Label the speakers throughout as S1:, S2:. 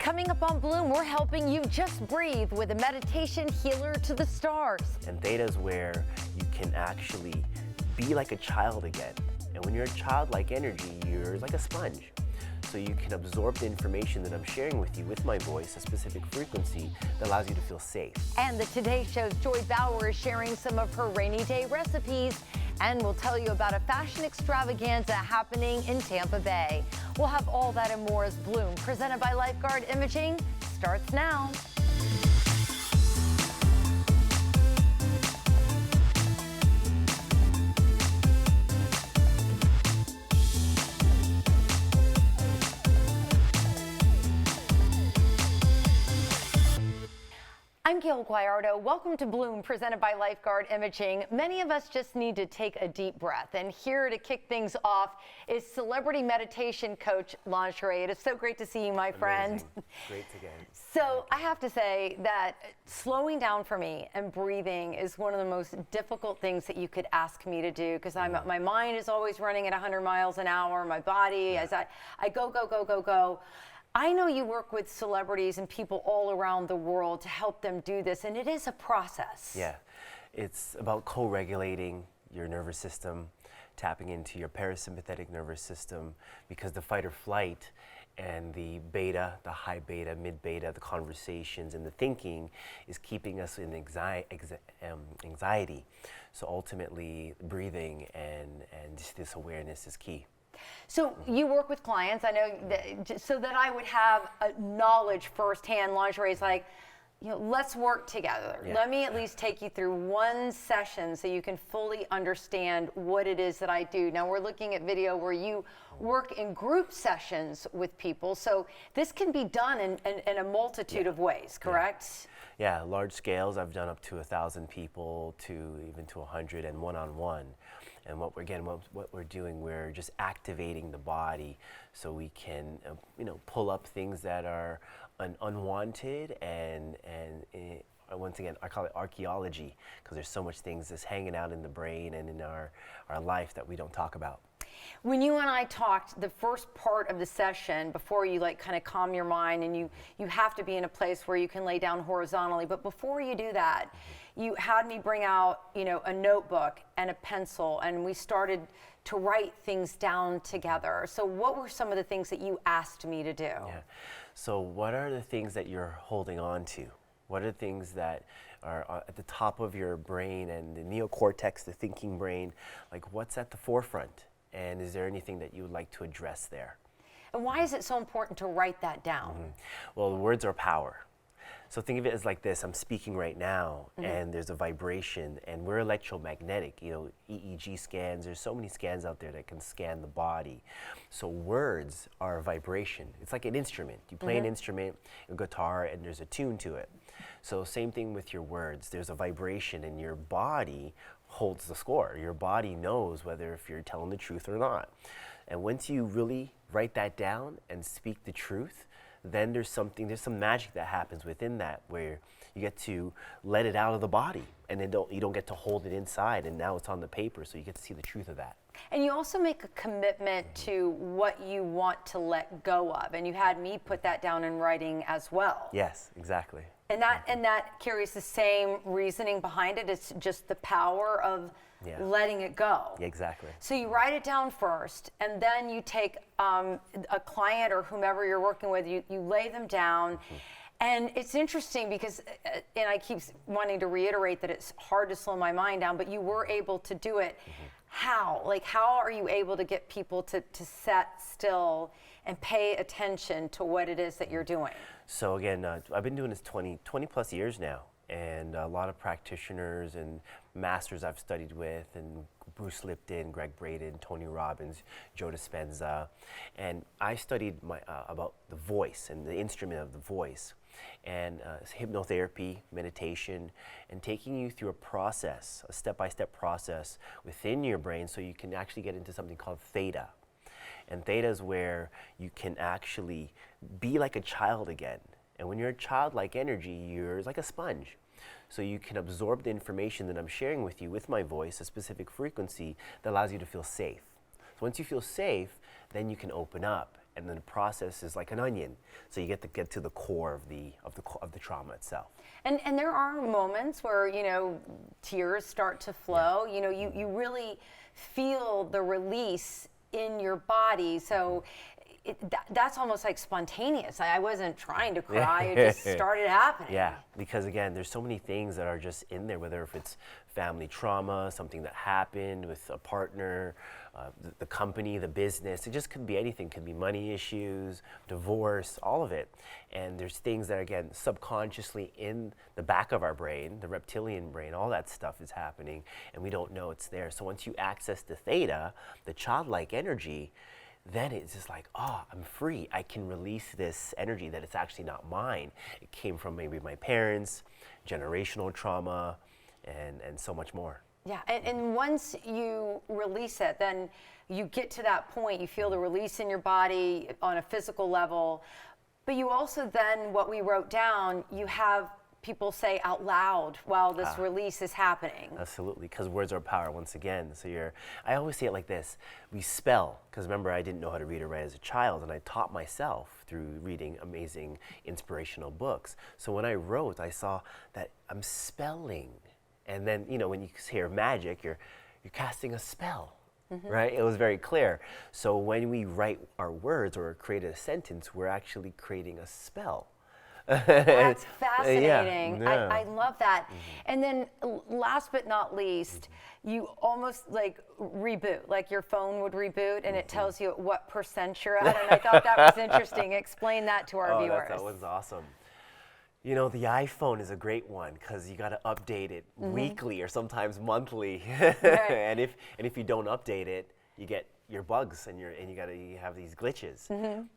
S1: Coming up on Bloom, we're helping you just breathe with a meditation healer to the stars.
S2: And theta is where you can actually be like a child again. And when you're a childlike energy, you're like a sponge. So you can absorb the information that I'm sharing with you with my voice, a specific frequency that allows you to feel safe.
S1: And the Today Show's Joy Bauer is sharing some of her rainy day recipes, and we'll tell you about a fashion extravaganza happening in Tampa Bay. We'll have all that and more as Bloom, presented by Lifeguard Imaging, starts now. I'm Gayle Guyardo. Welcome to Bloom, presented by Lifeguard Imaging. Many of us just need to take a deep breath, and here to kick things off is celebrity meditation coach Lingerie. It is so great to see you, my friend.
S2: Amazing. Great to get.
S1: So I have to say that slowing down for me and breathing is one of the most difficult things that you could ask me to do, because my mind is always running at 100 miles an hour. My body, as I go. I know you work with celebrities and people all around the world to help them do this, and it is a process.
S2: Yeah, it's about co-regulating your nervous system, tapping into your parasympathetic nervous system, because the fight or flight and the beta, the high beta, mid beta, the conversations and the thinking is keeping us in anxiety. So ultimately, breathing and just this awareness is key.
S1: So you work with clients, I know, so that I would have a knowledge firsthand. Lingerie is like, let's work together.
S2: Yeah.
S1: Let me at least take you through one session so you can fully understand what it is that I do. Now we're looking at video where you work in group sessions with people, so this can be done in a multitude of ways, correct?
S2: Yeah, large scales. I've done up to 1,000 people, to even to 100, and one-on-one. And what we're doing, we're just activating the body so we can, pull up things that are unwanted, and once again, I call it archaeology, because there's so much things that's hanging out in the brain and in our life that we don't talk about.
S1: When you and I talked, the first part of the session, before you kind of calm your mind, and you have to be in a place where you can lay down horizontally, but before you do that, you had me bring out, a notebook and a pencil, and we started to write things down together. So what were some of the things that you asked me to do?
S2: Yeah. So what are the things that you're holding on to? What are the things that are at the top of your brain and the neocortex, the thinking brain? Like, what's at the forefront? And is there anything that you would like to address there?
S1: And why is it so important to write that down?
S2: Well, the words are power. So think of it as like this: I'm speaking right now, and there's a vibration, and we're electromagnetic. EEG scans, there's so many scans out there that can scan the body. So words are a vibration. It's like an instrument. You play an instrument, a guitar, and there's a tune to it. So same thing with your words. There's a vibration, and your body holds the score. Your body knows whether if you're telling the truth or not. And once you really write that down and speak the truth, then there's some magic that happens within that, where you get to let it out of the body, and then you don't get to hold it inside, and now it's on the paper, so you get to see the truth of that.
S1: And you also make a commitment to what you want to let go of, and you had me put that down in writing as well.
S2: Yes, exactly.
S1: And that carries the same reasoning behind it. It's just the power of letting it go.
S2: Exactly.
S1: So you write it down first, and then you take a client or whomever you're working with, you lay them down. And it's interesting because, and I keep wanting to reiterate that it's hard to slow my mind down, but you were able to do it. How? How are you able to get people to sit still and pay attention to what it is that you're doing?
S2: So again, I've been doing this 20 plus years now, and a lot of practitioners and masters I've studied with, and Bruce Lipton, Greg Braden, Tony Robbins, Joe Dispenza, and I studied about the voice and the instrument of the voice, and hypnotherapy, meditation, and taking you through a process, a step-by-step process within your brain, so you can actually get into something called theta. And theta is where you can actually be like a child again. And when you're a childlike energy, you're like a sponge. So you can absorb the information that I'm sharing with you with my voice, a specific frequency that allows you to feel safe. So once you feel safe, then you can open up and then the process is like an onion. So you get to get to the core of the trauma itself.
S1: And there are moments where, you know, tears start to flow. You know, you really feel the release in your body. So that's almost like spontaneous. I wasn't trying to cry, it just started happening.
S2: Yeah, because again, there's so many things that are just in there, whether if it's family trauma, something that happened with a partner, the company, the business. It just could be anything. It could be money issues, divorce, all of it. And there's things that are, again, subconsciously in the back of our brain, the reptilian brain, all that stuff is happening, and we don't know it's there. So once you access the theta, the childlike energy, then it's just like, oh, I'm free. I can release this energy that it's actually not mine. It came from maybe my parents, generational trauma, and so much more.
S1: Yeah, and once you release it, then you get to that point, you feel the release in your body on a physical level, but you also then, what we wrote down, you have people say out loud while this release is happening.
S2: Absolutely, because words are power once again. So I always say it like this, we spell, because remember I didn't know how to read or write as a child, and I taught myself through reading amazing inspirational books. So when I wrote, I saw that I'm spelling. And then, you know, when you hear magic, you're casting a spell, right? It was very clear. So when we write our words or create a sentence, we're actually creating a spell.
S1: That's fascinating.
S2: Yeah.
S1: I love that. And then last but not least, you almost like reboot, like your phone would reboot and it tells you what percent you're at. And I thought that was interesting. Explain that to our viewers.
S2: That was awesome. You know, the iPhone is a great one because you got to update it weekly or sometimes monthly.
S1: Right.
S2: and if you don't update it, you get your bugs and you have these glitches.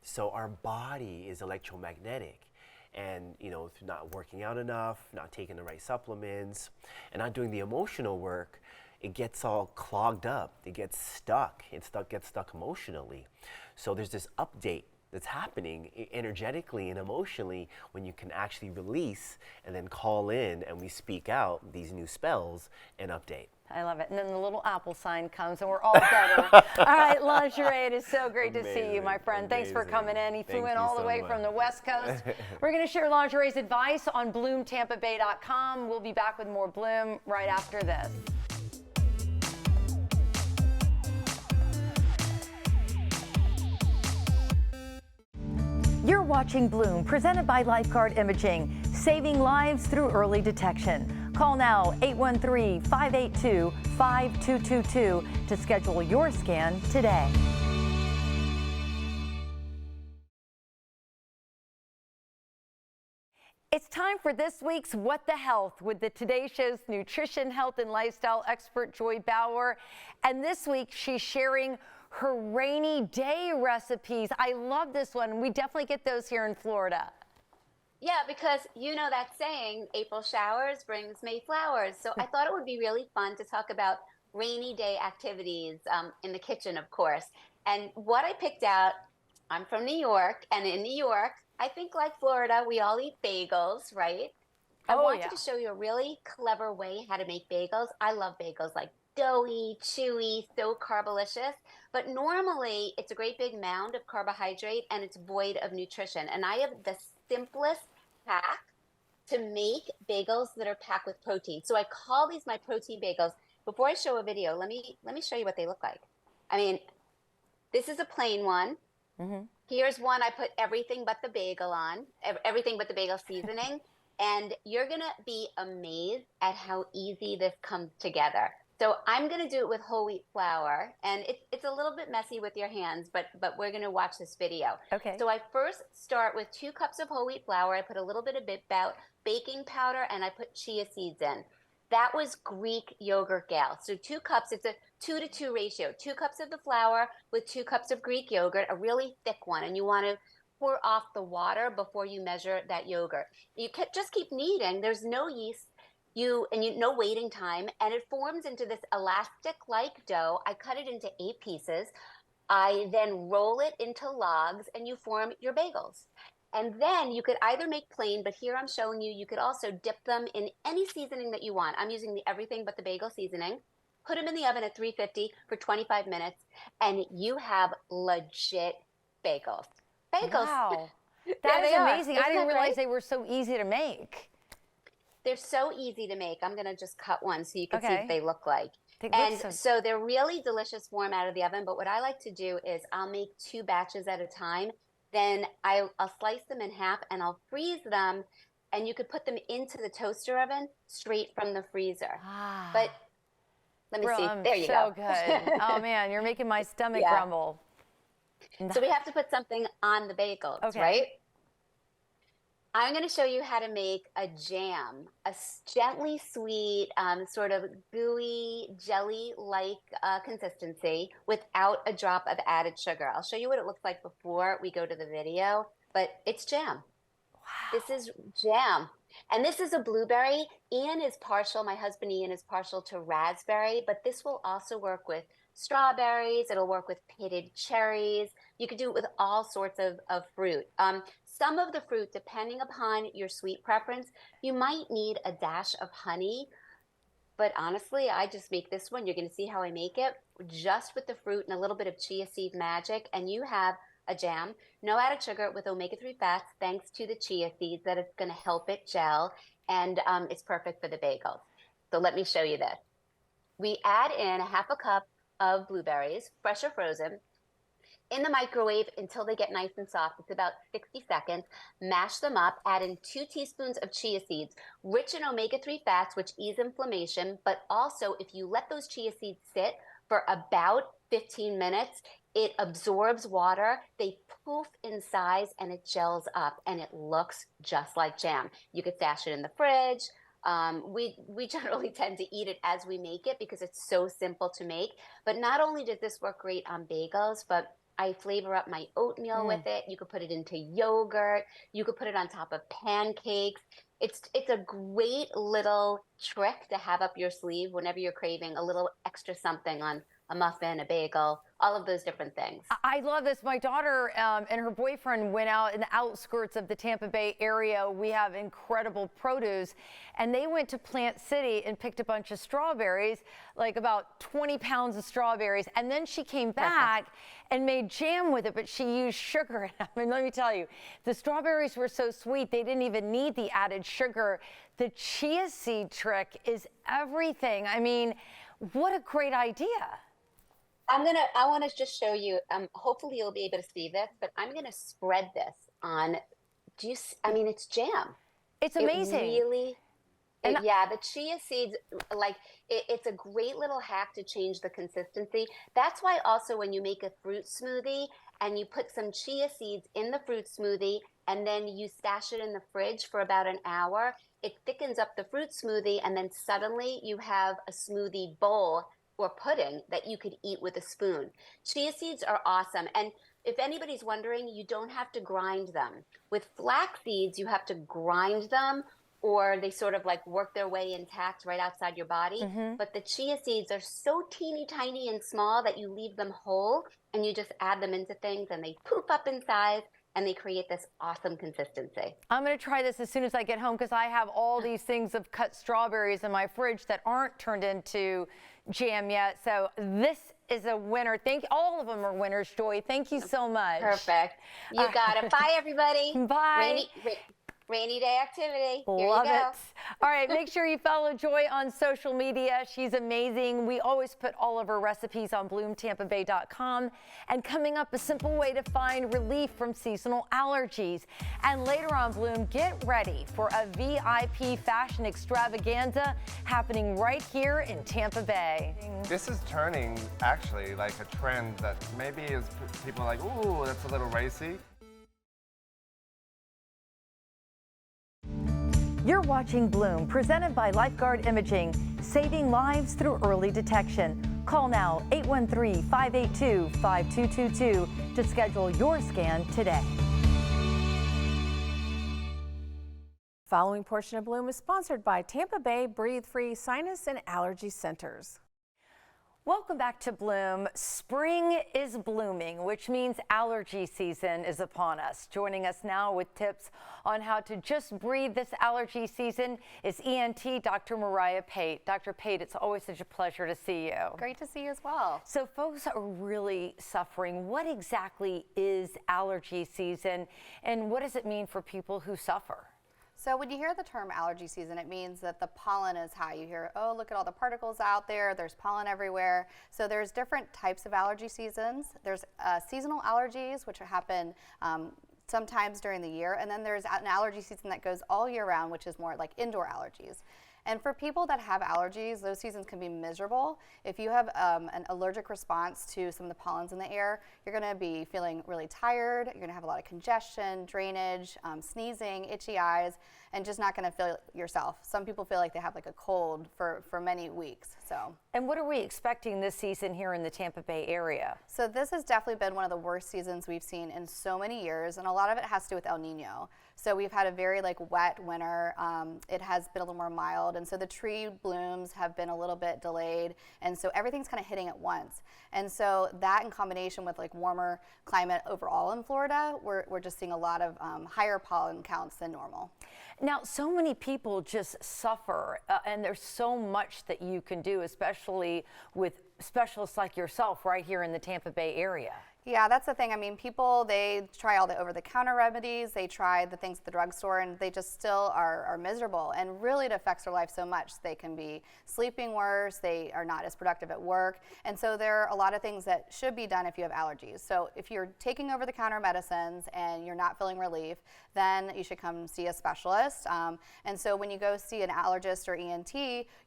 S2: So our body is electromagnetic. And, you know, if you're not working out enough, not taking the right supplements, and not doing the emotional work, it gets all clogged up. It gets stuck. Gets stuck emotionally. So there's this update that's happening energetically and emotionally when you can actually release and then call in and we speak out these new spells and update.
S1: I love it. And then the little Apple sign comes and we're all better. All right, Lingerie, it is so great to see you, my friend. Thanks for coming in. He flew in all the way from the West Coast. We're going to share Lingerie's advice on BloomTampaBay.com. We'll be back with more Bloom right after this. You're watching Bloom, presented by Lifeguard Imaging, saving lives through early detection. Call now 813-582-5222 to schedule your scan today. It's time for this week's What the Health with the Today Show's nutrition, health, and lifestyle expert, Joy Bauer. And this week, she's sharing her rainy day recipes. I love this one. We definitely get those here in Florida.
S3: Yeah, because you know that saying, April showers brings May flowers. So I thought it would be really fun to talk about rainy day activities in the kitchen, of course. And what I picked out, I'm from New York, and in New York, I think like Florida, we all eat bagels, right? I wanted to show you a really clever way how to make bagels. I love bagels, like doughy, chewy, so carbolicious. But normally, it's a great big mound of carbohydrate, and it's void of nutrition. And I have the simplest hack to make bagels that are packed with protein. So I call these my protein bagels. Before I show a video, let me show you what they look like. I mean, this is a plain one. Here's one I put everything but the bagel on, everything but the bagel seasoning. And you're going to be amazed at how easy this comes together. So I'm going to do it with whole wheat flour, and it's a little bit messy with your hands, but we're going to watch this video.
S1: Okay.
S3: So I first start with 2 cups of whole wheat flour. I put a little bit of baking powder, and I put chia seeds in. That was Greek yogurt, Gayle. So 2 cups, it's a 2-to-2 ratio. 2 cups of the flour with 2 cups of Greek yogurt, a really thick one, and you want to pour off the water before you measure that yogurt. You just keep kneading. There's no yeast. No waiting time, and it forms into this elastic-like dough. I cut it into 8 pieces. I then roll it into logs, and you form your bagels. And then you could either make plain, but here I'm showing you, you could also dip them in any seasoning that you want. I'm using the everything but the bagel seasoning. Put them in the oven at 350 for 25 minutes, and you have legit bagels. Bagels.
S1: Wow.
S3: There
S1: That is
S3: they are.
S1: amazing. I
S3: Isn't
S1: didn't
S3: that
S1: realize
S3: great?
S1: they were so easy to make.
S3: They're so easy to make. I'm going to just cut one so you can see what
S1: Okay.
S3: they look like.
S1: They look
S3: And
S1: so.
S3: so they're really delicious warm out of the oven. But what I like to do is I'll make 2 batches at a time. Then I'll slice them in half and I'll freeze them. And you could put them into the toaster oven straight from the freezer. But
S1: Ah.
S3: let me
S1: Bro,
S3: see. There you
S1: so
S3: go.
S1: good. Oh man, you're making my stomach
S3: Yeah.
S1: grumble.
S3: So we have to put something on the bagels,
S1: Okay.
S3: right? I'm going to show you how to make a jam, a gently sweet, sort of gooey, jelly-like consistency without a drop of added sugar. I'll show you what it looks like before we go to the video, but it's jam. Wow. This is jam. And this is a blueberry. My husband Ian is partial to raspberry, but this will also work with strawberries. It'll work with pitted cherries. You could do it with all sorts of fruit. Some of the fruit, depending upon your sweet preference, you might need a dash of honey. But honestly, I just make this one. You're going to see how I make it just with the fruit and a little bit of chia seed magic. And you have a jam, no added sugar with omega-3 fats, thanks to the chia seeds that it's going to help it gel. And it's perfect for the bagels. So let me show you this. We add in a half a cup of blueberries, fresh or frozen, in the microwave until they get nice and soft. It's about 60 seconds. Mash them up, add in 2 teaspoons of chia seeds, rich in omega-3 fats, which ease inflammation. But also, if you let those chia seeds sit for about 15 minutes, it absorbs water, they poof in size, and it gels up, and it looks just like jam. You could stash it in the fridge. We generally tend to eat it as we make it because it's so simple to make. But not only does this work great on bagels, but I flavor up my oatmeal with it. You could put it into yogurt. You could put it on top of pancakes. It's a great little trick to have up your sleeve whenever you're craving a little extra something on a muffin, a bagel, all of those different things.
S1: I love this. My daughter and her boyfriend went out in the outskirts of the Tampa Bay area. We have incredible produce, and they went to Plant City and picked a bunch of strawberries, like about 20 pounds of strawberries. And then she came back and made jam with it, but she used sugar. I mean, let me tell you, the strawberries were so sweet, they didn't even need the added sugar. The chia seed trick is everything. I mean, what a great idea.
S3: I want to just show you, hopefully you'll be able to see this, but I'm going to spread this on, I mean, it's jam.
S1: It's amazing.
S3: It really, yeah, the chia seeds, like, it's a great little hack to change the consistency. That's why also when you make a fruit smoothie and you put some chia seeds in the fruit smoothie and then you stash it in the fridge for about an hour, it thickens up the fruit smoothie, and then suddenly you have a smoothie bowl or pudding that you could eat with a spoon. Chia seeds are awesome. And if anybody's wondering, you don't have to grind them. With flax seeds, you have to grind them, or they sort of like work their way intact right outside your body. But the chia seeds are so teeny tiny and small that you leave them whole and you just add them into things and they poof up in size and they create this awesome consistency.
S1: I'm going to try this as soon as I get home because I have all these things of cut strawberries in my fridge that aren't turned into jam yet. So this is a winner. All of them are winners, Joy. Thank you so much.
S3: Perfect. You got it. Bye, everybody.
S1: Bye.
S3: Rainy day activity. Here
S1: Love
S3: you go.
S1: it. All right, make sure you follow Joy on social media. She's amazing. We always put all of her recipes on bloomtampabay.com. And coming up, a simple way to find relief from seasonal allergies. And later on, Bloom, get ready for a VIP fashion extravaganza happening right here in Tampa Bay.
S4: This is turning actually like a trend that maybe is people are like, ooh, that's a little racy.
S1: You're watching Bloom, presented by Lifeguard Imaging, saving lives through early detection. Call now 813-582-5222 to schedule your scan today.
S5: Following portion of Bloom is sponsored by Tampa Bay Breathe Free Sinus and Allergy Centers.
S1: Welcome back to Bloom. Spring is blooming, which means allergy season is upon us. Joining us now with tips on how to just breathe this allergy season is ENT Dr. Mariah Pate. Dr. Pate, it's always such a pleasure to see you.
S6: Great to see you as well.
S1: So folks are really suffering. What exactly is allergy season, and what does it mean for people who suffer?
S6: So when you hear the term allergy season, it means that the pollen is high. You hear, oh, look at all the particles out there. There's pollen everywhere. So there's different types of allergy seasons. There's seasonal allergies, which happen sometimes during the year. And then there's an allergy season that goes all year round, which is more like indoor allergies. And for people that have allergies, those seasons can be miserable. If you have an allergic response to some of the pollens in the air, you're going to be feeling really tired. You're going to have a lot of congestion, drainage, sneezing, itchy eyes, and just not going to feel yourself. Some people feel like they have like a cold for many weeks.
S1: And what are we expecting this season here in the Tampa Bay area?
S6: So this has definitely been one of the worst seasons we've seen in so many years, and a lot of it has to do with El Nino. So we've had a very wet winter. It has been a little more mild, and so the tree blooms have been a little bit delayed, and so everything's kind of hitting at once. And so that in combination with warmer climate overall in Florida, we're just seeing a lot of higher pollen counts than normal.
S1: Now, so many people just suffer, and there's so much that you can do, especially with specialists like yourself right here in the Tampa Bay area.
S6: Yeah, that's the thing. I mean, people, they try all the over-the-counter remedies, they try the things at the drugstore, and they just still are miserable. And really, it affects their life so much. They can be sleeping worse, they are not as productive at work. And so there are a lot of things that should be done if you have allergies. So if you're taking over-the-counter medicines and you're not feeling relief, then you should come see a specialist. And so when you go see an allergist or ENT,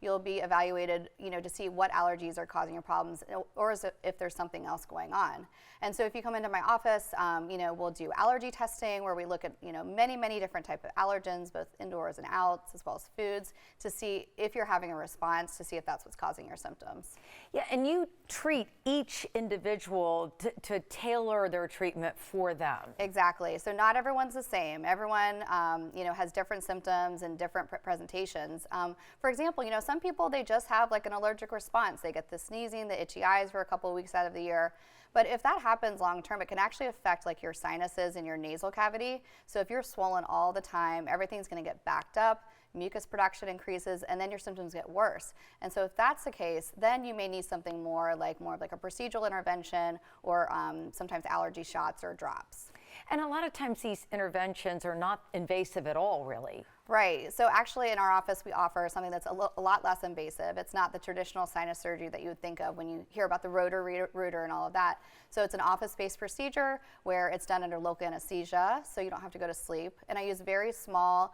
S6: you'll be evaluated, to see what allergies are causing your problems, or if there's something else going on. And so if you come into my office, we'll do allergy testing where we look at, many different types of allergens, both indoors and outs, as well as foods, to see if you're having a response, to see if that's what's causing your symptoms.
S1: Yeah, and you treat each individual to tailor their treatment for them.
S6: Exactly. So not everyone's the same. Everyone, has different symptoms and different presentations. For example, some people, they just have an allergic response. They get the sneezing, the itchy eyes for a couple of weeks out of the year. But if that happens long term, it can actually affect your sinuses and your nasal cavity. So if you're swollen all the time, everything's going to get backed up, mucus production increases, and then your symptoms get worse. And so if that's the case, then you may need something more of a procedural intervention, or sometimes allergy shots or drops.
S1: And a lot of times these interventions are not invasive at all, really.
S6: Right. So actually in our office, we offer something that's a lot less invasive. It's not the traditional sinus surgery that you would think of when you hear about the rotor and all of that. So it's an office-based procedure where it's done under local anesthesia, so you don't have to go to sleep. And I use very small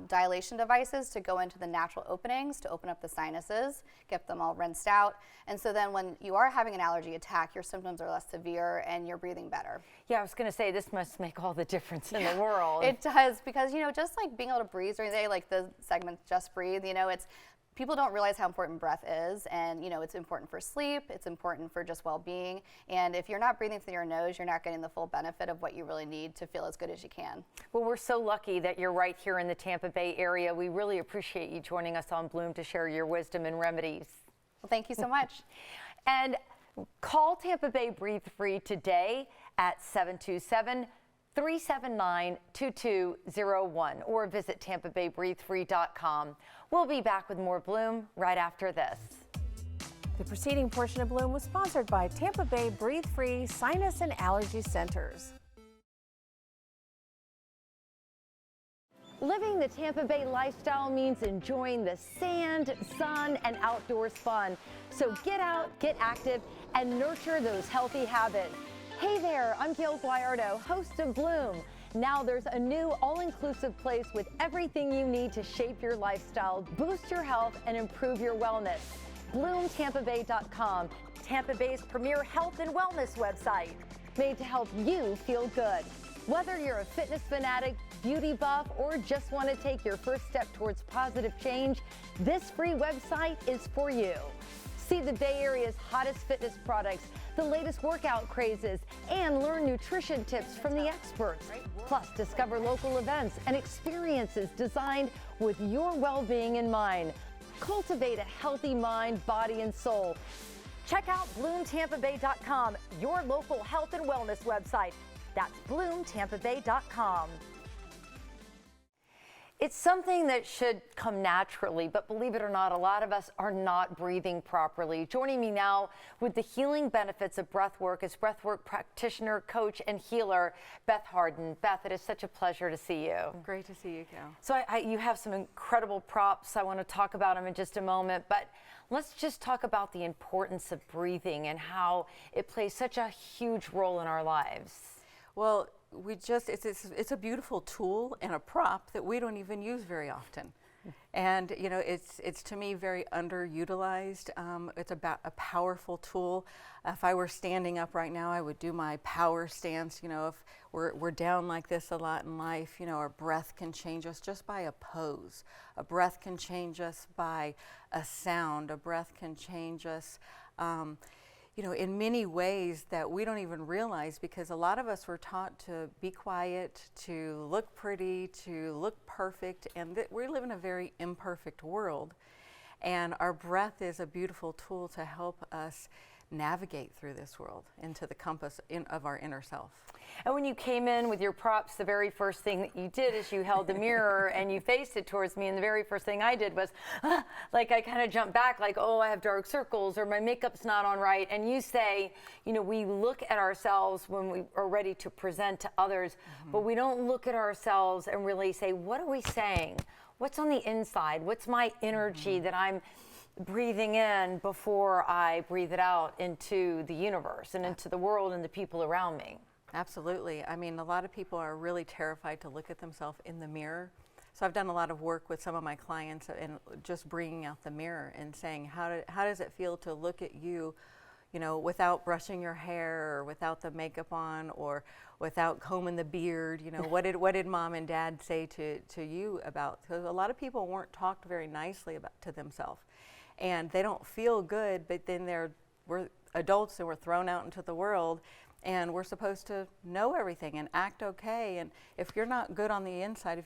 S6: dilation devices to go into the natural openings to open up the sinuses, get them all rinsed out. And so then when you are having an allergy attack, your symptoms are less severe and you're breathing better.
S1: Yeah, I was going to say, this must make all the difference in the world.
S6: It does, because, just being able to breathe during the day, the segment Just Breathe, it's people don't realize how important breath is, and it's important for sleep, it's important for just well-being, and if you're not breathing through your nose, you're not getting the full benefit of what you really need to feel as good as you can.
S1: Well, we're so lucky that you're right here in the Tampa Bay area. We really appreciate you joining us on Bloom to share your wisdom and remedies.
S6: Well, thank you so much.
S1: And call Tampa Bay Breathe Free today at 727-379-2201 or visit tampabaybreathefree.com. We'll be back with more Bloom right after this.
S5: The preceding portion of Bloom was sponsored by Tampa Bay Breathe Free Sinus and Allergy Centers.
S1: Living the Tampa Bay lifestyle means enjoying the sand, sun, and outdoors fun. So get out, get active, and nurture those healthy habits. Hey there, I'm Gayle, Guyardo, host of Bloom. Now there's a new all-inclusive place with everything you need to shape your lifestyle, boost your health, and improve your wellness. BloomTampaBay.com, Tampa Bay's premier health and wellness website, made to help you feel good. Whether you're a fitness fanatic, beauty buff, or just want to take your first step towards positive change, this free website is for you. See the Bay Area's hottest fitness products, the latest workout crazes, and learn nutrition tips from the experts. Plus, discover local events and experiences designed with your well-being in mind. Cultivate a healthy mind, body, and soul.
S7: Check out BloomTampaBay.com, your local health and wellness website. That's BloomTampaBay.com.
S1: It's something that should come naturally, but believe it or not, a lot of us are not breathing properly. Joining me now with the healing benefits of breath work is breathwork practitioner, coach, and healer, Beth Harden. Beth, it is such a pleasure to see you.
S8: Great to see you, Gayle.
S1: So you have some incredible props. I want to talk about them in just a moment, but let's just talk about the importance of breathing and how it plays such a huge role in our lives.
S8: Well, it's a beautiful tool and a prop that we don't even use very often. And you know, it's to me very underutilized. It's about a powerful tool. If I were standing up right now, I would do my power stance. You know, if we're down like this a lot in life, you know, our breath can change us just by a pose. A breath can change us by a sound. A breath can change us you know, in many ways that we don't even realize, because a lot of us were taught to be quiet, to look pretty, to look perfect, and we live in a very imperfect world. And our breath is a beautiful tool to help us navigate through this world into the compass of our inner self.
S1: And when you came in with your props, the very first thing that you did is you held the mirror and you faced it towards me, and the very first thing I did was, like I kind of jumped back like, oh, I have dark circles or my makeup's not on right. And you say, you know, we look at ourselves when we are ready to present to others, but we don't look at ourselves and really say, what are we saying? What's on the inside? What's my energy that I'm breathing in before I breathe it out into the universe and into the world and the people around me?
S8: Absolutely. I mean, a lot of people are really terrified to look at themselves in the mirror. So I've done a lot of work with some of my clients and just bringing out the mirror and saying, how does it feel to look at you, you know, without brushing your hair or without the makeup on or without combing the beard? You know, what did mom and dad say to you about? Because a lot of people weren't talked very nicely about to themselves, and they don't feel good. But then we're adults and we're thrown out into the world. And we're supposed to know everything and act okay. And if you're not good on the inside,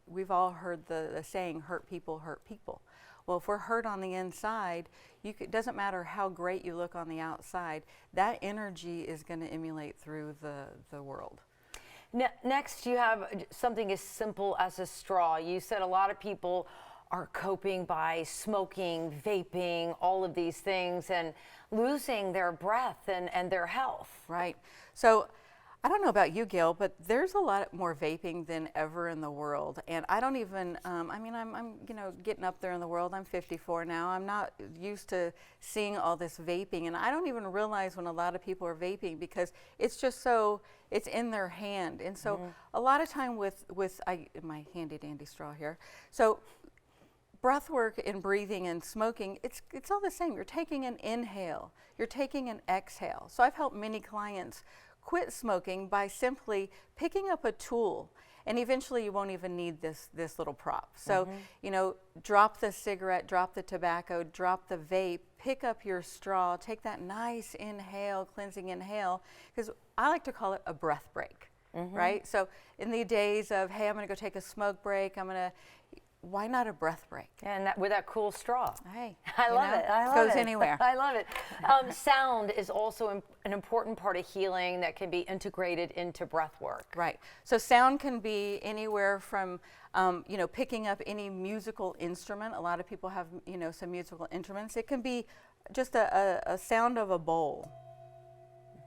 S8: we've all heard the saying, hurt people hurt people. Well, if we're hurt on the inside, it doesn't matter how great you look on the outside, that energy is going to emulate through the world.
S1: Next, you have something as simple as a straw. You said a lot of people are coping by smoking, vaping, all of these things, and losing their breath and their health.
S8: Right. So I don't know about you, Gayle, but there's a lot more vaping than ever in the world. And I don't even, I mean, I'm you know, getting up there in the world. I'm 54 now. I'm not used to seeing all this vaping. And I don't even realize when a lot of people are vaping, because it's just so, it's in their hand. And so a lot of time with my handy dandy straw here. So breath work and breathing and smoking, it's all the same. You're taking an inhale, you're taking an exhale. So I've helped many clients quit smoking by simply picking up a tool, and eventually you won't even need this little prop. So, you know, drop the cigarette, drop the tobacco, drop the vape, pick up your straw, take that nice inhale, cleansing inhale, because I like to call it a breath break, right? So in the days of, hey, I'm gonna go take a smoke break, why not a breath break?
S1: And with that cool straw.
S8: Hey,
S1: I love it. I love it.
S8: Goes anywhere.
S1: I love it. Sound is also an important part of healing that can be integrated into breath work.
S8: Right. So sound can be anywhere from, you know, picking up any musical instrument. A lot of people have, you know, some musical instruments. It can be just a sound of a bowl,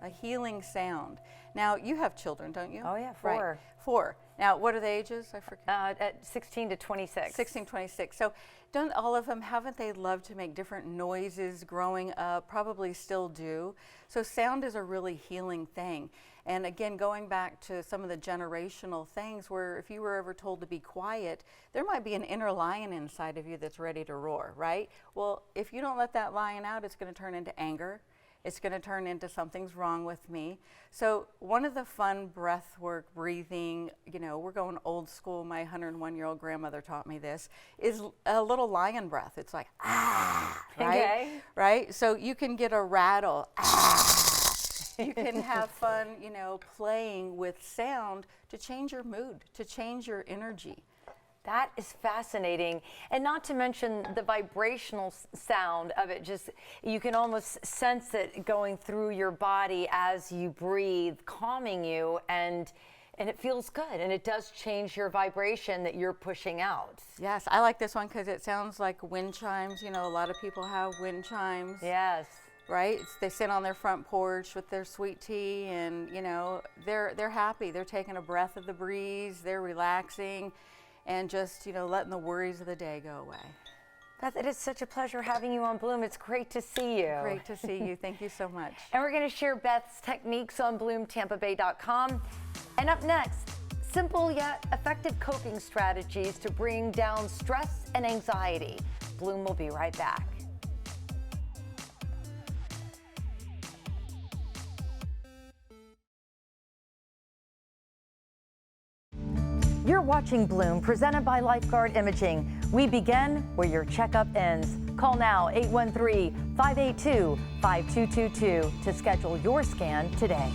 S8: a healing sound. Now, you have children, don't you?
S1: Oh, yeah, 4.
S8: Right. 4. Now, what are the ages? I forget.
S1: At 16 to 26.
S8: 16, 26. So don't all of them, haven't they loved to make different noises growing up? Probably still do. So sound is a really healing thing. And again, going back to some of the generational things where if you were ever told to be quiet, there might be an inner lion inside of you that's ready to roar, right? Well, if you don't let that lion out, it's going to turn into anger. It's going to turn into something's wrong with me. So one of the fun breath work, breathing, you know, we're going old school, my 101-year-old grandmother taught me this, is a little lion breath. It's like, right?
S1: Okay.
S8: Right? So you can get a rattle, You can have fun, you know, playing with sound to change your mood, to change your energy.
S1: That is fascinating. And not to mention the vibrational sound of it. Just, you can almost sense it going through your body as you breathe, calming you, and it feels good. And it does change your vibration that you're pushing out.
S8: Yes, I like this one because it sounds like wind chimes. You know, a lot of people have wind chimes.
S1: Yes.
S8: Right? They sit on their front porch with their sweet tea, and you know, they're happy. They're taking a breath of the breeze. They're relaxing, and just, you know, letting the worries of the day go away.
S1: Beth, it is such a pleasure having you on Bloom. It's great to see you.
S8: Great to see you. Thank you so much.
S1: And we're going to share Beth's techniques on BloomTampaBay.com. And up next, simple yet effective coping strategies to bring down stress and anxiety. Bloom will be right back. You're watching Bloom, presented by Lifeguard Imaging. We begin where your checkup ends. Call now, 813-582-5222 to schedule your scan today.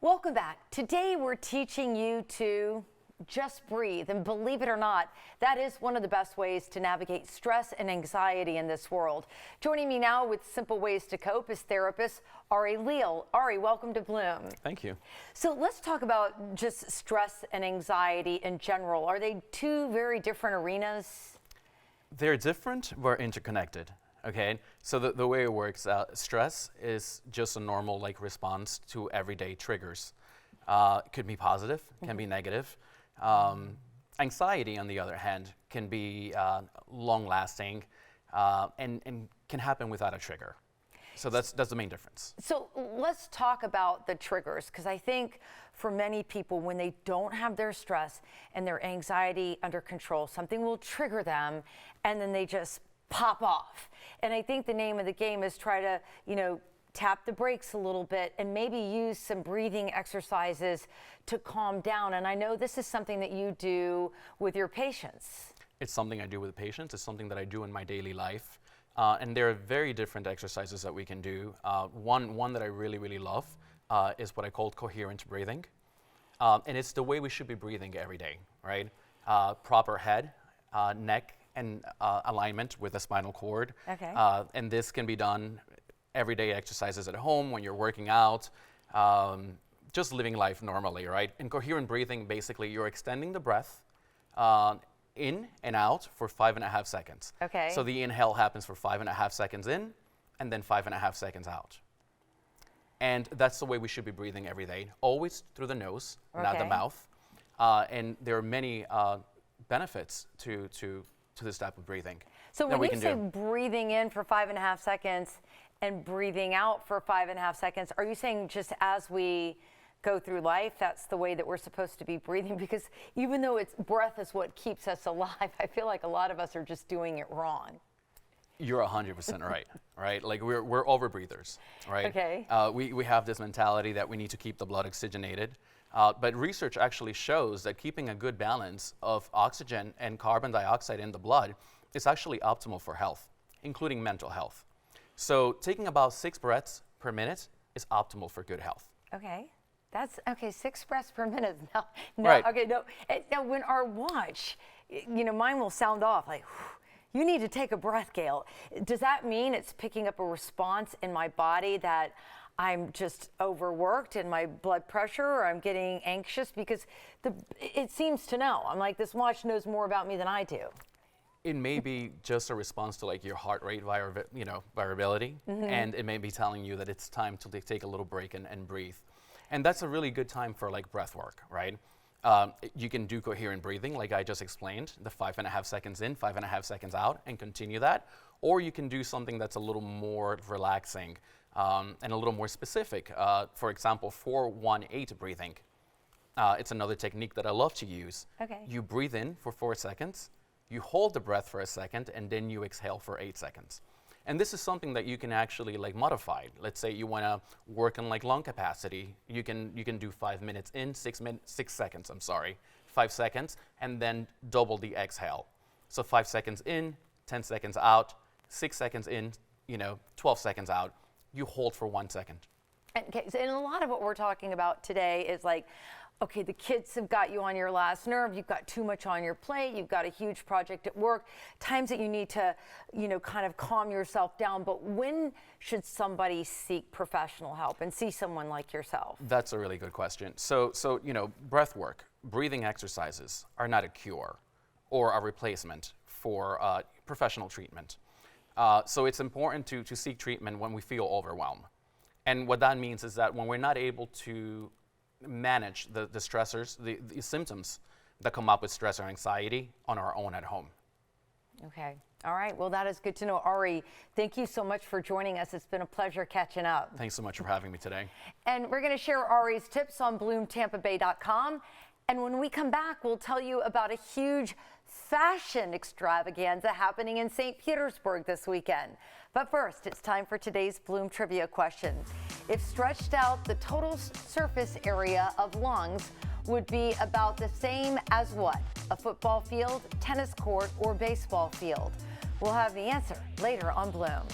S1: Welcome back. Today we're teaching you to just breathe, and believe it or not, that is one of the best ways to navigate stress and anxiety in this world. Joining me now with simple ways to cope is therapist Ari Leal. Ari, welcome to Bloom.
S9: Thank you.
S1: So let's talk about just stress and anxiety in general. Are they two very different arenas?
S9: They're different, but interconnected. Okay, so the way it works, stress is just a normal response to everyday triggers. It could be positive, can be negative. Anxiety, on the other hand, can be long-lasting and can happen without a trigger. So that's the main difference.
S1: So let's talk about the triggers, because I think for many people, when they don't have their stress and their anxiety under control, something will trigger them, and then they just pop off. And I think the name of the game is try to, tap the brakes a little bit and maybe use some breathing exercises to calm down. And I know this is something that you do with your patients.
S9: It's something I do with patients. It's something that I do in my daily life. And there are very different exercises that we can do. One that I really, really love is what I call coherent breathing. And it's the way we should be breathing every day, right? Proper head, neck, and alignment with the spinal cord.
S1: Okay.
S9: And this can be done everyday exercises at home, when you're working out, just living life normally, right? In coherent breathing, basically, you're extending the breath in and out for 5.5 seconds.
S1: Okay.
S9: So the inhale happens for 5.5 seconds in, and then 5.5 seconds out. And that's the way we should be breathing every day, always through the nose, not the
S1: Okay.
S9: mouth. And there are many benefits to this type of breathing.
S1: So
S9: that
S1: when
S9: we
S1: you
S9: can
S1: say
S9: do.
S1: breathing in for 5.5 seconds and breathing out for 5.5 seconds, are you saying just as we go through life, that's the way that we're supposed to be breathing? Because even though breath is what keeps us alive, I feel like a lot of us are just doing it wrong.
S9: You're 100% right, right? Like we're over breathers, right?
S1: Okay.
S9: We have this mentality that we need to keep the blood oxygenated. But research actually shows that keeping a good balance of oxygen and carbon dioxide in the blood is actually optimal for health, including mental health. So taking about 6 breaths per minute is optimal for good health.
S1: Okay. That's okay. 6 breaths per minute. No,
S9: Right.
S1: Okay, no. Now, when our watch, mine will sound off like, you need to take a breath, Gayle. Does that mean it's picking up a response in my body that I'm just overworked in my blood pressure, or I'm getting anxious? Because it seems to know. I'm like, this watch knows more about me than I do.
S9: It may be just a response to your heart rate variability, and it may be telling you that it's time to take a little break and breathe. And that's a really good time for breath work, right? You can do coherent breathing, like I just explained, the 5.5 seconds in, 5.5 seconds out, and continue that. Or you can do something that's a little more relaxing and a little more specific. For example, 4-1-8 breathing. It's another technique that I love to use.
S1: Okay.
S9: You breathe in for 4 seconds, you hold the breath for a second, and then you exhale for 8 seconds. And this is something that you can actually modify. Let's say you want to work on lung capacity. You can do 5 minutes in, 6 seconds, 5 seconds, and then double the exhale. So 5 seconds in, 10 seconds out, 6 seconds in, 12 seconds out. You hold for 1 second.
S1: And a lot of what we're talking about today is like, okay, the kids have got you on your last nerve. You've got too much on your plate. You've got a huge project at work. Times that you need to, kind of calm yourself down. But when should somebody seek professional help and see someone like yourself?
S9: That's a really good question. So breath work, breathing exercises are not a cure or a replacement for professional treatment. So it's important to seek treatment when we feel overwhelmed. And what that means is that when we're not able to manage the stressors, the symptoms that come up with stress or anxiety on our own at home.
S1: Okay. All right. Well, that is good to know. Ari, thank you so much for joining us. It's been a pleasure catching up.
S9: Thanks so much for having me today.
S1: And we're going to share Ari's tips on BloomTampaBay.com. And when we come back, we'll tell you about a huge fashion extravaganza happening in St. Petersburg this weekend. But first, it's time for today's Bloom Trivia question. If stretched out, the total surface area of lungs would be about the same as what? A football field, tennis court, or baseball field? We'll have the answer later on Bloom.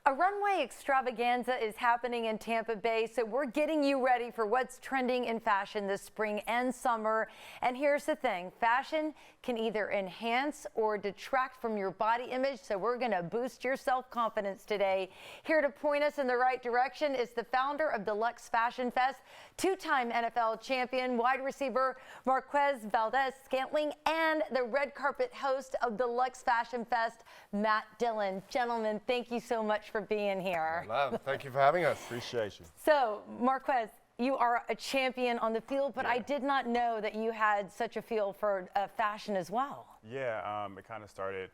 S1: A runway extravaganza is happening in Tampa Bay, so we're getting you ready for what's trending in fashion this spring and summer. And here's the thing, fashion can either enhance or detract from your body image, so we're going to boost your self-confidence today. Here to point us in the right direction is the founder of Deluxe Fashion Fest, two-time NFL champion, wide receiver Marquez Valdez-Scantling, and the red carpet host of Deluxe Fashion Fest, Matt Dillon. Gentlemen, thank you so much for being here.
S4: Love. Thank you for having us.
S10: Appreciate you.
S1: So, Marquez, you are a champion on the field, but I did not know that you had such a feel for fashion as well.
S10: Yeah, it kind of started,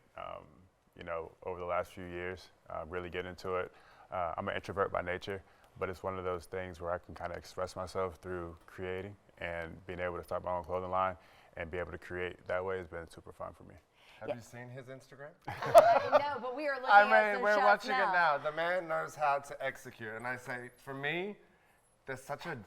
S10: over the last few years, really get into it. I'm an introvert by nature, but it's one of those things where I can kind of express myself through creating, and being able to start my own clothing line and be able to create that way has been super fun for me.
S4: Have you seen his Instagram?
S1: No, but we are looking at some
S4: we're
S1: shots
S4: watching
S1: now.
S4: it now. The man knows how to execute. And I say, for me, there's such a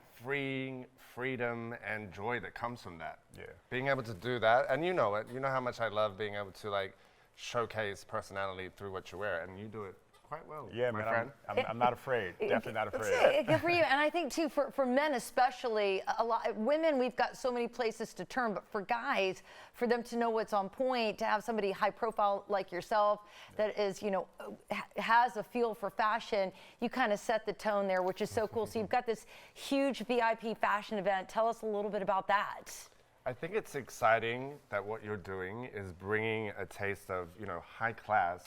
S4: freedom and joy that comes from that. Yeah. Being able to do that, and you know it. You know how much I love being able to showcase personality through what you wear, and you do it quite well.
S10: Yeah,
S4: my
S10: man,
S4: friend.
S10: I'm not afraid. Definitely not afraid.
S1: Good for you. And I think too, for men especially, a lot women, we've got so many places to turn, but for guys, for them to know what's on point, to have somebody high profile like yourself that is, has a feel for fashion, you kind of set the tone there, which is so cool. So you've got this huge VIP fashion event. Tell us a little bit about that.
S4: I think it's exciting that what you're doing is bringing a taste of, high class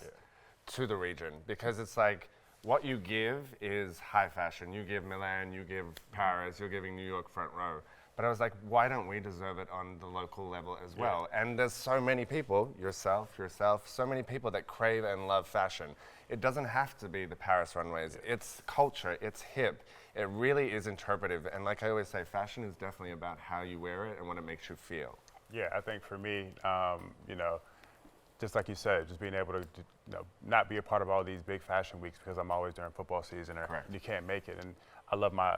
S4: to the region, because it's like what you give is high fashion. You give Milan, you give Paris, you're giving New York front row. But I was like, why don't we deserve it on the local level as well? And there's so many people, yourself, so many people that crave and love fashion. It doesn't have to be the Paris runways. It's culture, it's hip. It really is interpretive. And like I always say, fashion is definitely about how you wear it and what it makes you feel.
S10: Yeah, I think for me, just like you said, just being able to not be a part of all these big fashion weeks, because I'm always during football season and you can't make it. And I love my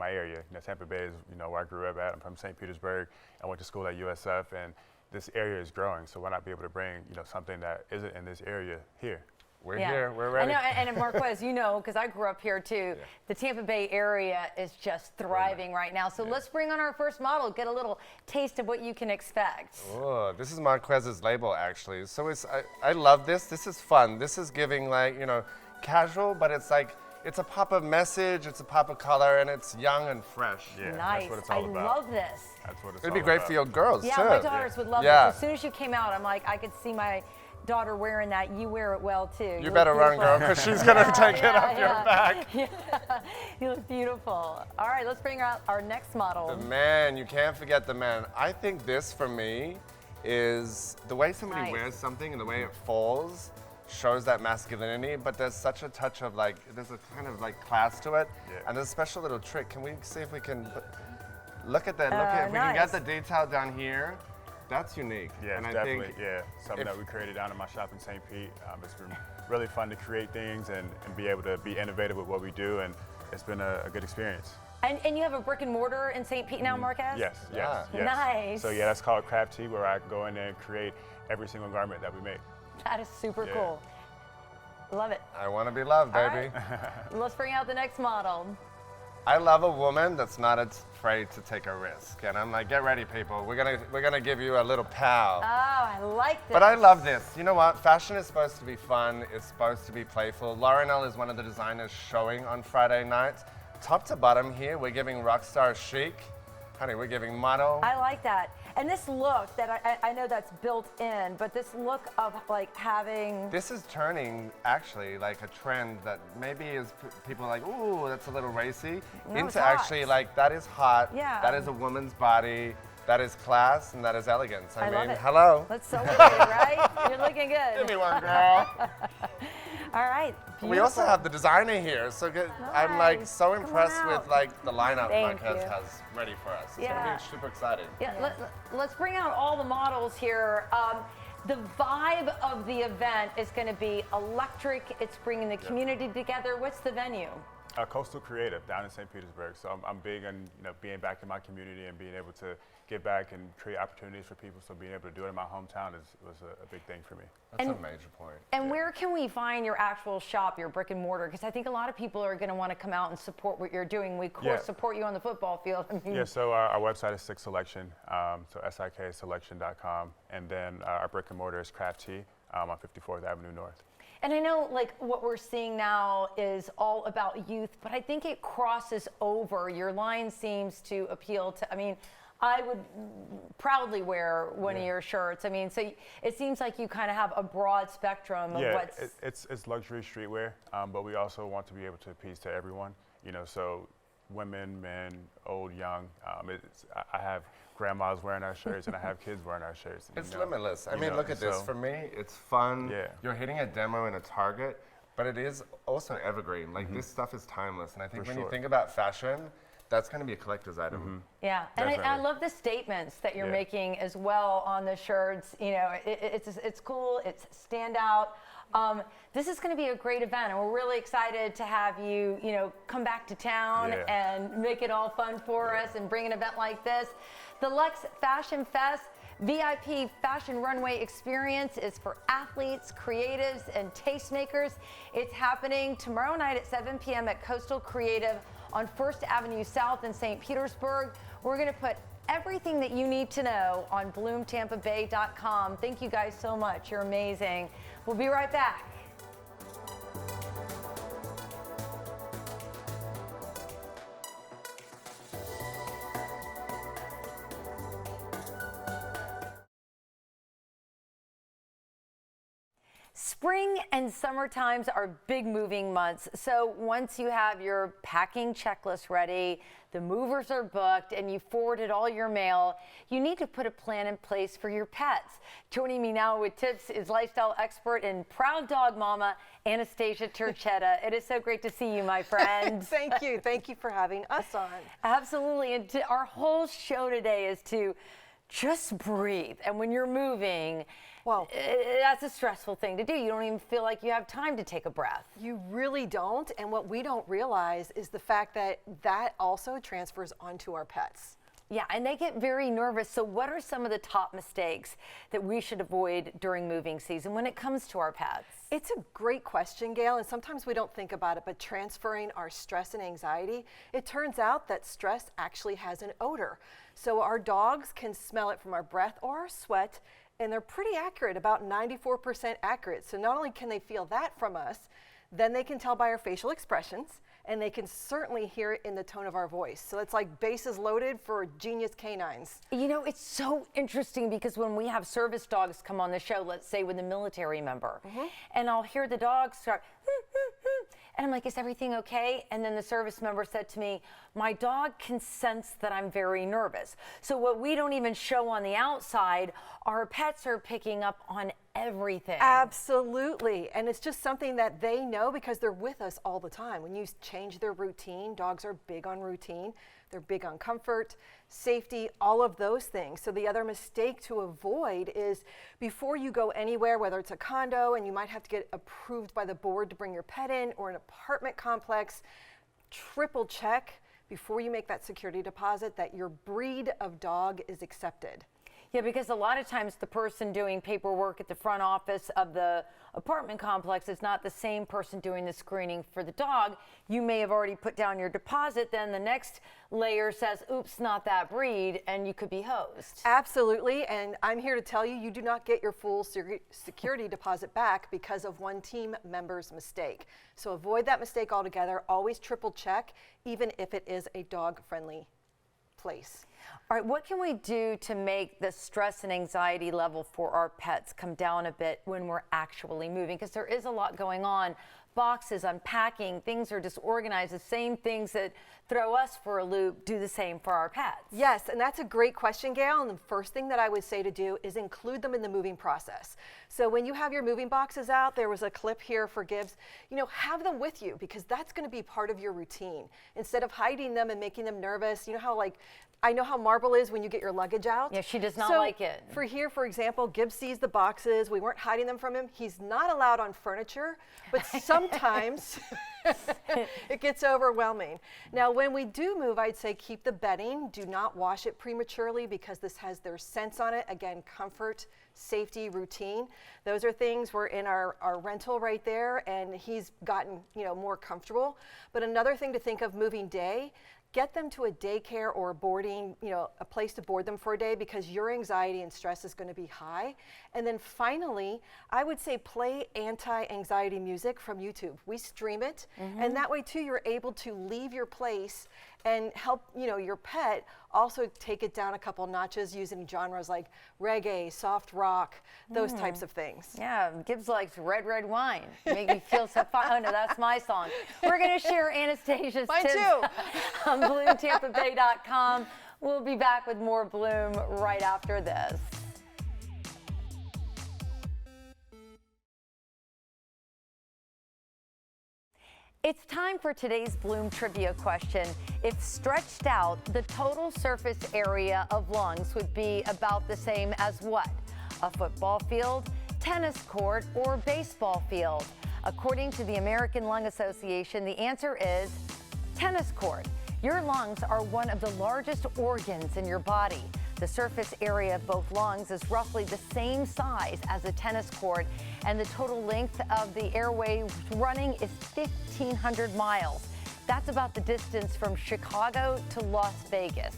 S10: area. Tampa Bay is where I grew up at. I'm from St. Petersburg. I went to school at USF, and this area is growing. So why not be able to bring something that isn't in this area here?
S4: We're here. We're ready.
S1: I know, and Marquez, because I grew up here too, the Tampa Bay area is just thriving right now. So let's bring on our first model, get a little taste of what you can expect.
S4: Oh, this is Marquez's label, actually. So I love this. This is fun. This is giving casual, but it's it's a pop of message, it's a pop of color, and it's young and fresh.
S10: Yeah,
S1: nice.
S10: That's what it's all about.
S1: I love this.
S10: That's what it's
S4: It'd
S10: all
S4: be great
S10: about.
S4: for your girls, too.
S1: Yeah, my daughters would love this. As soon as you came out, I'm like, I could see my daughter wearing that. You wear it well too.
S4: You better run, girl, because she's going to take it off your back.
S1: Yeah. You look beautiful. All right, let's bring out our next model.
S4: The man, you can't forget the man. I think this, for me, is the way somebody wears something and the way it falls shows that masculinity, but there's such a touch of there's a kind of class to it, and there's a special little trick. Can we see if we can look at that? If we can get the detail down here. That's unique.
S10: Yeah,
S4: and
S10: it's definitely, something that we created down in my shop in St. Pete. It's been really fun to create things and be able to be innovative with what we do, and it's been a good experience.
S1: And you have a brick and mortar in St. Pete now, Marquez?
S10: Yes.
S1: Nice.
S10: So that's called Craft Tee, where I can go in there and create every single garment that we make.
S1: That is super cool. Love it.
S4: I want to be loved,
S1: All
S4: baby.
S1: Let's bring out the next model.
S4: I love a woman that's not afraid to take a risk. And I'm like, get ready, people. We're gonna give you a little pow.
S1: Oh, I like this.
S4: But I love this. You know what? Fashion is supposed to be fun. It's supposed to be playful. L'Oreal is one of the designers showing on Friday night. Top to bottom here, we're giving rock star chic. Honey, we're giving model.
S1: I like that. And this look that I know that's built in, but this look of like having.
S4: This is turning actually like a trend that maybe is people are like, ooh, that's a little racy,
S1: No, it's
S4: into
S1: hot.
S4: actually like that is hot.
S1: Yeah.
S4: That is a woman's body. That is class and that is elegance. I
S1: love
S4: mean,
S1: it.
S4: hello.
S1: That's so pretty, right? You're looking good.
S4: Give me one, girl.
S1: All right.
S4: We also have the designer here, so good. I'm like
S1: Nice.
S4: so
S1: Come
S4: impressed
S1: on
S4: with
S1: out.
S4: like the lineup
S1: Thank
S4: Marquez
S1: you.
S4: has ready for us. It's
S1: Yeah.
S4: gonna be super exciting.
S1: Yeah, let's bring out all the models here. The vibe of the event is going to be electric. It's bringing the community together. What's the venue?
S10: Coastal Creative down in St. Petersburg. So I'm big on being back in my community and being able to give back and create opportunities for people. So being able to do it in my hometown was a big thing for me.
S4: That's a major point.
S1: And where can we find your actual shop, your brick and mortar? Because I think a lot of people are going to want to come out and support what you're doing. We, of course, support you on the football field. I mean,
S10: Yeah, so our website is Six Selection, so sikselection.com. And then our brick and mortar is Craft Tea on 54th Avenue North.
S1: and I know like what we're seeing now is all about youth, but I think it crosses over. Your line seems to appeal to, I mean, I would proudly wear one of your shirts. I mean, so it seems like you kind of have a broad spectrum of what's.
S10: It's luxury streetwear, but we also want to be able to appease to everyone. So women, men, old, young. I have grandmas wearing our shirts, and I have kids wearing our shirts.
S4: It's limitless. I mean, look at this. For me, it's fun.
S10: Yeah.
S4: You're hitting a demo in a Target, but it is also evergreen. Like this stuff is timeless, and I think when you think about fashion, that's going to be a collector's item.
S1: Yeah, and I
S10: Definitely.
S1: love the statements that you're making as well on the shirts. It's cool. It's standout. This is going to be a great event, and we're really excited to have you, come back to town and make it all fun for us and bring an event like this. The Lux Fashion Fest VIP Fashion Runway Experience is for athletes, creatives, and tastemakers. It's happening tomorrow night at 7 p.m. at Coastal Creative on 1st Avenue South in St. Petersburg. We're going to put everything that you need to know on bloomtampabay.com. Thank you guys so much. You're amazing. We'll be right back. Spring and summer times are big moving months. So once you have your packing checklist ready, the movers are booked, and you forwarded all your mail, you need to put a plan in place for your pets. Joining me now with tips is lifestyle expert and proud dog mama, Anastasia Turchetta. It is so great to see you, my friend.
S11: Thank you. Thank you for having us on.
S1: Absolutely. And our whole show today is to just breathe. And when you're moving,
S11: Well,
S1: that's a stressful thing to do. You don't even feel like you have time to take a breath.
S11: you really don't. And what we don't realize is the fact that that also transfers onto our pets.
S1: Yeah, and they get very nervous. So what are some of the top mistakes that we should avoid during moving season when it comes to our pets?
S11: It's a great question, Gayle, and sometimes we don't think about it, but transferring our stress and anxiety, it turns out that stress actually has an odor. So our dogs can smell it from our breath or our sweat, and they're pretty accurate, about 94% accurate. So not only can they feel that from us, then they can tell by our facial expressions, and they can certainly hear it in the tone of our voice. So it's like bases loaded for genius canines.
S1: It's so interesting because when we have service dogs come on the show, let's say with a military member, and I'll hear the dog start, and I'm like, is everything okay? And then the service member said to me, my dog can sense that I'm very nervous. So what we don't even show on the outside, our pets are picking up on everything.
S11: Absolutely. And it's just something that they know because they're with us all the time. When you change their routine, dogs are big on routine. They're big on comfort, safety, all of those things. So the other mistake to avoid is before you go anywhere, whether it's a condo and you might have to get approved by the board to bring your pet in, or an apartment complex, triple check before you make that security deposit that your breed of dog is accepted.
S1: Yeah, because a lot of times the person doing paperwork at the front office of the apartment complex is not the same person doing the screening for the dog. You may have already put down your deposit, then the next layer says, oops, not that breed, and you could be hosed.
S11: Absolutely, and I'm here to tell you, you do not get your full security deposit back because of one team member's mistake. So avoid that mistake altogether. Always triple check, even if it is a dog-friendly place.
S1: All right, what can we do to make the stress and anxiety level for our pets come down a bit when we're actually moving? Because there is a lot going on. Boxes, unpacking, things are disorganized. The same things that throw us for a loop do the same for our pets.
S11: Yes, and that's a great question, Gayle. And the first thing that I would say to do is include them in the moving process. So when you have your moving boxes out, there was a clip here for Gibbs, have them with you because that's going to be part of your routine. Instead of hiding them and making them nervous, I know how Marble is when you get your luggage out.
S1: Yeah, she does not like it.
S11: For example, Gibbs sees the boxes. We weren't hiding them from him. He's not allowed on furniture, but sometimes it gets overwhelming. Now, when we do move, I'd say keep the bedding. Do not wash it prematurely because this has their scents on it. Again, comfort, safety, routine. Those are things. We're in our rental right there, and he's gotten more comfortable. But another thing to think of moving day, get them to a daycare or a boarding, a place to board them for a day because your anxiety and stress is going to be high. And then finally, I would say play anti-anxiety music from YouTube. We stream it, and that way too you're able to leave your place and help your pet also take it down a couple notches using genres like reggae, soft rock, those types of things.
S1: Yeah, Gibbs likes red wine. Make me feel so fine. Oh no, that's my song. We're going to share Anastasia's
S11: Mine
S1: tips
S11: too.
S1: on BloomTampaBay.com. We'll be back with more Bloom right after this. It's time for today's Bloom trivia question. If stretched out, the total surface area of lungs would be about the same as what? A football field, tennis court, or baseball field? According to the American Lung Association, the answer is tennis court. Your lungs are one of the largest organs in your body. The surface area of both lungs is roughly the same size as a tennis court, and the total length of the airway running is 1,500 miles. That's about the distance from Chicago to Las Vegas.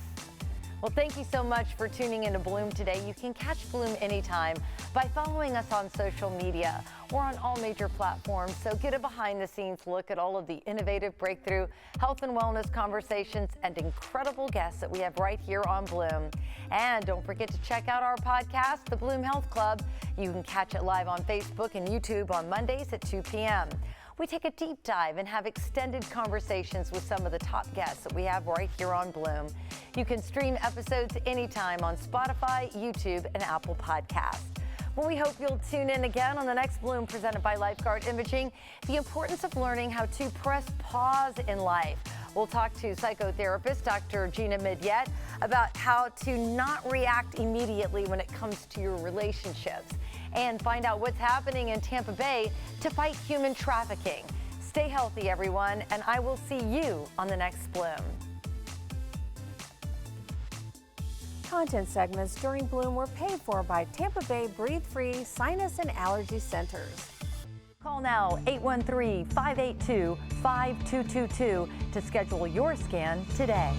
S1: Well, thank you so much for tuning into Bloom today. You can catch Bloom anytime by following us on social media or on all major platforms. So get a behind-the-scenes look at all of the innovative breakthrough health and wellness conversations and incredible guests that we have right here on Bloom. And don't forget to check out our podcast, The Bloom Health Club. You can catch it live on Facebook and YouTube on Mondays at 2 p.m. We take a deep dive and have extended conversations with some of the top guests that we have right here on Bloom. You can stream episodes anytime on Spotify, YouTube, and Apple Podcasts. Well, we hope you'll tune in again on the next Bloom presented by Lifeguard Imaging, the importance of learning how to press pause in life. We'll talk to psychotherapist Dr. Gina Midyet about how to not react immediately when it comes to your relationships, and find out what's happening in Tampa Bay to fight human trafficking. Stay healthy, everyone, and I will see you on the next Bloom.
S5: Content segments during Bloom were paid for by Tampa Bay Breathe Free Sinus and Allergy Centers.
S7: Call now 813-582-5222 to schedule your scan today.